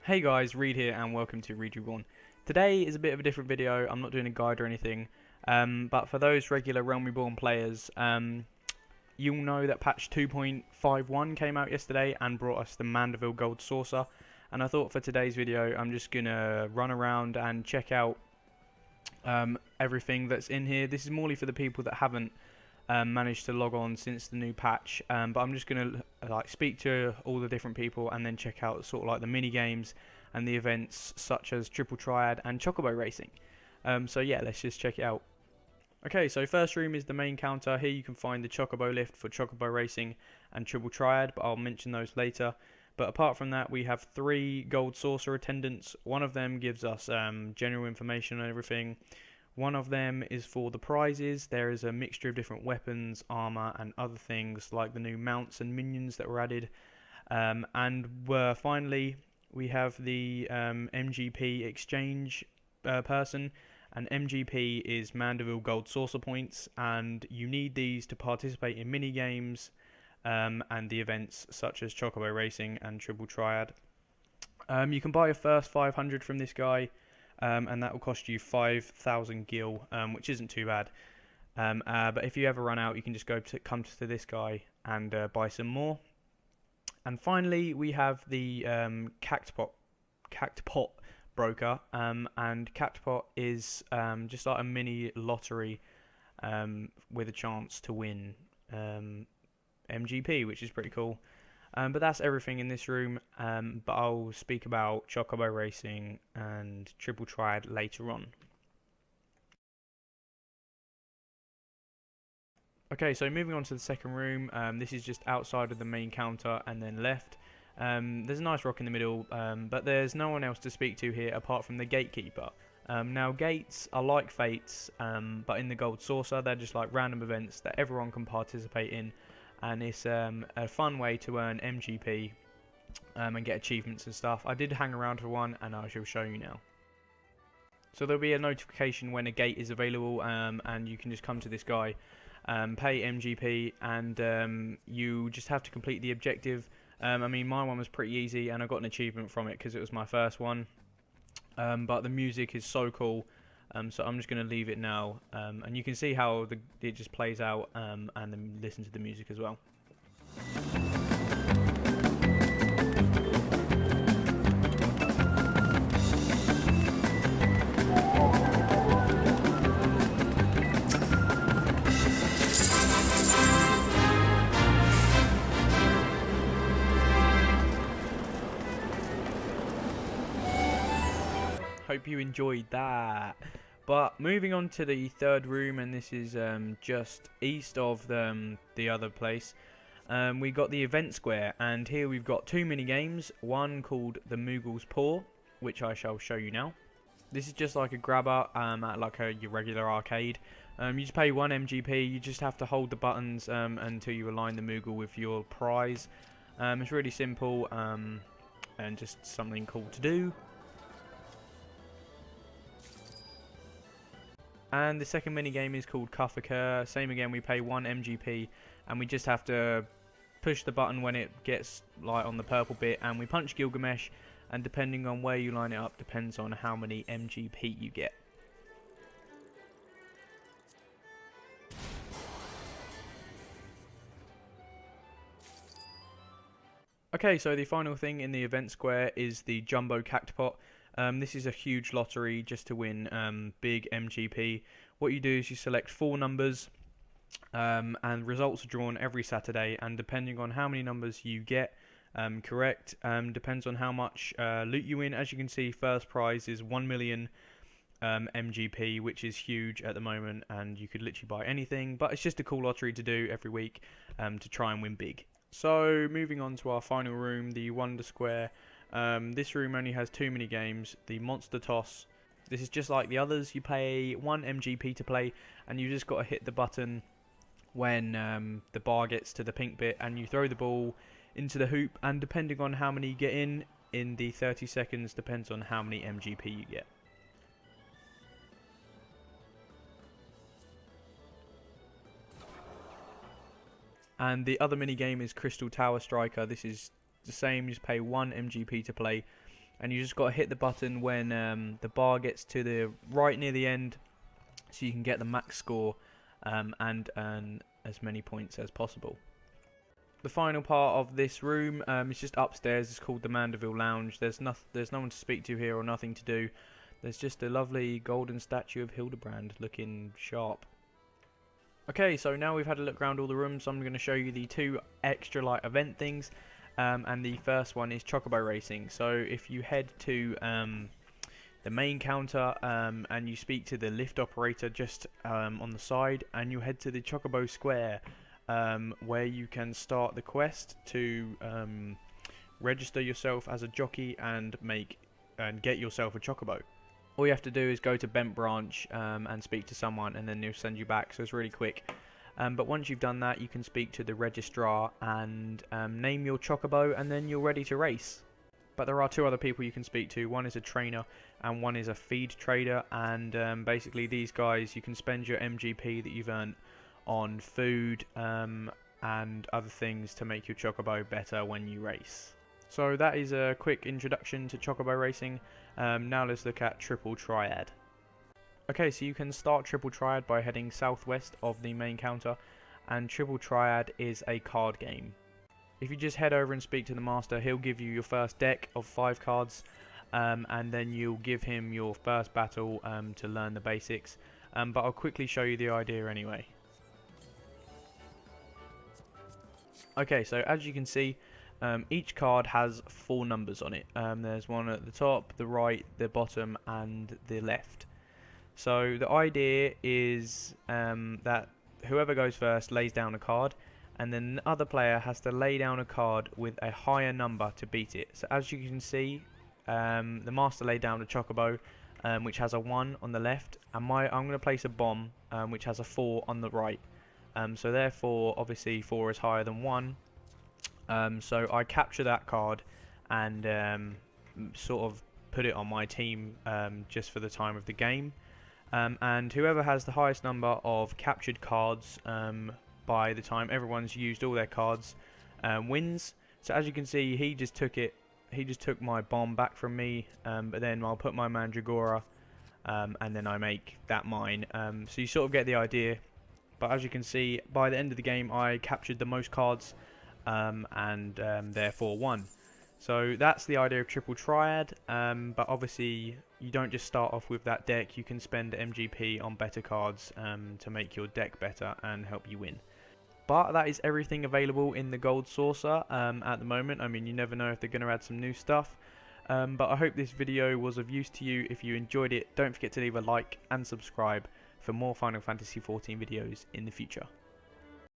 Hey guys, Reed here and welcome to Readreborn. Today is a bit of a different video. I'm not doing a guide or anything, but for those regular Realm Reborn players, you'll know that patch 2.51 came out yesterday and brought us the Mandeville Gold Saucer. And I thought for today's video, I'm just gonna run around and check out everything that's in here. This is morely for the people that haven't managed to log on since the new patch, but I'm just gonna speak to all the different people and then check out sort of like the mini games and the events such as Triad and Chocobo racing. So yeah, let's just check it out. Okay, so first room is the main counter. Here you can find the Chocobo lift for Chocobo racing and Triad, but I'll mention those later. But apart from that, we have 3 gold saucer attendants. One of them gives us general information on everything. One of them is for the prizes. There is a mixture of different weapons, armor, and other things like the new mounts and minions that were added. Finally, we have the MGP exchange person. And MGP is Mandeville Gold Saucer Points, and you need these to participate in mini games and the events such as Chocobo Racing and Triad. You can buy a first 500 from this guy. And that will cost you 5,000 gil, which isn't too bad. But if you ever run out, you can just come to this guy and buy some more. And finally, we have the Cactpot broker, and Cactpot is just like a mini lottery with a chance to win MGP, which is pretty cool. But that's everything in this room, but I'll speak about Chocobo Racing and Triad later on. Okay, so moving on to the second room, this is just outside of the main counter and then left. There's a nice rock in the middle, but there's no one else to speak to here apart from the gatekeeper. Now gates are like fates, but in the gold saucer they're just like random events that everyone can participate in. And it's a fun way to earn MGP and get achievements and stuff. I did hang around for one and I shall show you now. So there'll be a notification when a gate is available, and you can just come to this guy, pay MGP, and you just have to complete the objective. I mean, my one was pretty easy and I got an achievement from it because it was my first one. But the music is so cool. So I'm just going to leave it now, and you can see how it just plays out, and then listen to the music as well. Hope you enjoyed that. But moving on to the third room, and this is just east of the other place, we got the event square, and here we've got 2 mini games. One called the Moogle's Paw, which I shall show you now. This is just like a grabber at like your regular arcade. You just pay 1 MGP. You just have to hold the buttons until you align the Moogle with your prize. It's really simple and just something cool to do. And the second mini game is called Cuff a Cur. Same again, we pay 1 MGP and we just have to push the button when it gets like on the purple bit, and we punch Gilgamesh, and depending on where you line it up depends on how many MGP you get. Okay, so the final thing in the event square is the Jumbo Cactpot. This is a huge lottery just to win big MGP. What you do is you select 4 numbers, and results are drawn every Saturday, and depending on how many numbers you get correct, depends on how much loot you win. As you can see, first prize is 1 million MGP, which is huge at the moment, and you could literally buy anything, but it's just a cool lottery to do every week to try and win big. So moving on to our final room, the Wonder Square. This room only has 2 mini games. The Monster Toss. This is just like the others. You pay 1 MGP to play, and you just got to hit the button when the bar gets to the pink bit, and you throw the ball into the hoop, and depending on how many you get in the 30 seconds depends on how many MGP you get. And the other mini game is Crystal Tower Striker. This is the same, you just pay 1 MGP to play. and you just got to hit the button when the bar gets to the right near the end, so you can get the max score and earn as many points as possible. The final part of this room is just upstairs. It's called the Mandeville Lounge. There's no one to speak to here or nothing to do. There's just a lovely golden statue of Hildebrand looking sharp. Okay, so now we've had a look around all the rooms, I'm going to show you the 2 extra light event things. And the first one is Chocobo Racing. So if you head to the main counter and you speak to the lift operator just on the side, and you head to the Chocobo Square, where you can start the quest to register yourself as a jockey and get yourself a Chocobo. All you have to do is go to Bent Branch and speak to someone, and then they'll send you back, so it's really quick. But once you've done that, you can speak to the registrar and name your Chocobo, and then you're ready to race. But there are 2 other people you can speak to. One is a trainer and one is a feed trader, and basically these guys, you can spend your MGP that you've earned on food and other things to make your Chocobo better when you race. So that is a quick introduction to Chocobo Racing. Now let's look at Triple Triad. Okay, so you can start Triple Triad by heading southwest of the main counter, and Triple Triad is a card game. If you just head over and speak to the master, he'll give you your first deck of 5 cards, and then you'll give him your first battle to learn the basics, but I'll quickly show you the idea anyway. Okay, so as you can see, each card has 4 numbers on it. There's one at the top, the right, the bottom, and the left. So the idea is that whoever goes first lays down a card, and then the other player has to lay down a card with a higher number to beat it. So as you can see, the master laid down a Chocobo, which has a 1 on the left, and I'm going to place a bomb, which has a 4 on the right. So therefore, obviously 4 is higher than 1. So I capture that card and sort of put it on my team just for the time of the game. And whoever has the highest number of captured cards by the time everyone's used all their cards wins. So as you can see, he just took my bomb back from me, but then I'll put my Mandragora and then I make that mine. So you sort of get the idea. But as you can see, by the end of the game I captured the most cards and therefore won. So that's the idea of Triple Triad, but obviously you don't just start off with that deck. You can spend MGP on better cards to make your deck better and help you win. But that is everything available in the Gold Saucer at the moment. I mean, you never know if they're going to add some new stuff. But I hope this video was of use to you. If you enjoyed it, don't forget to leave a like and subscribe for more Final Fantasy XIV videos in the future.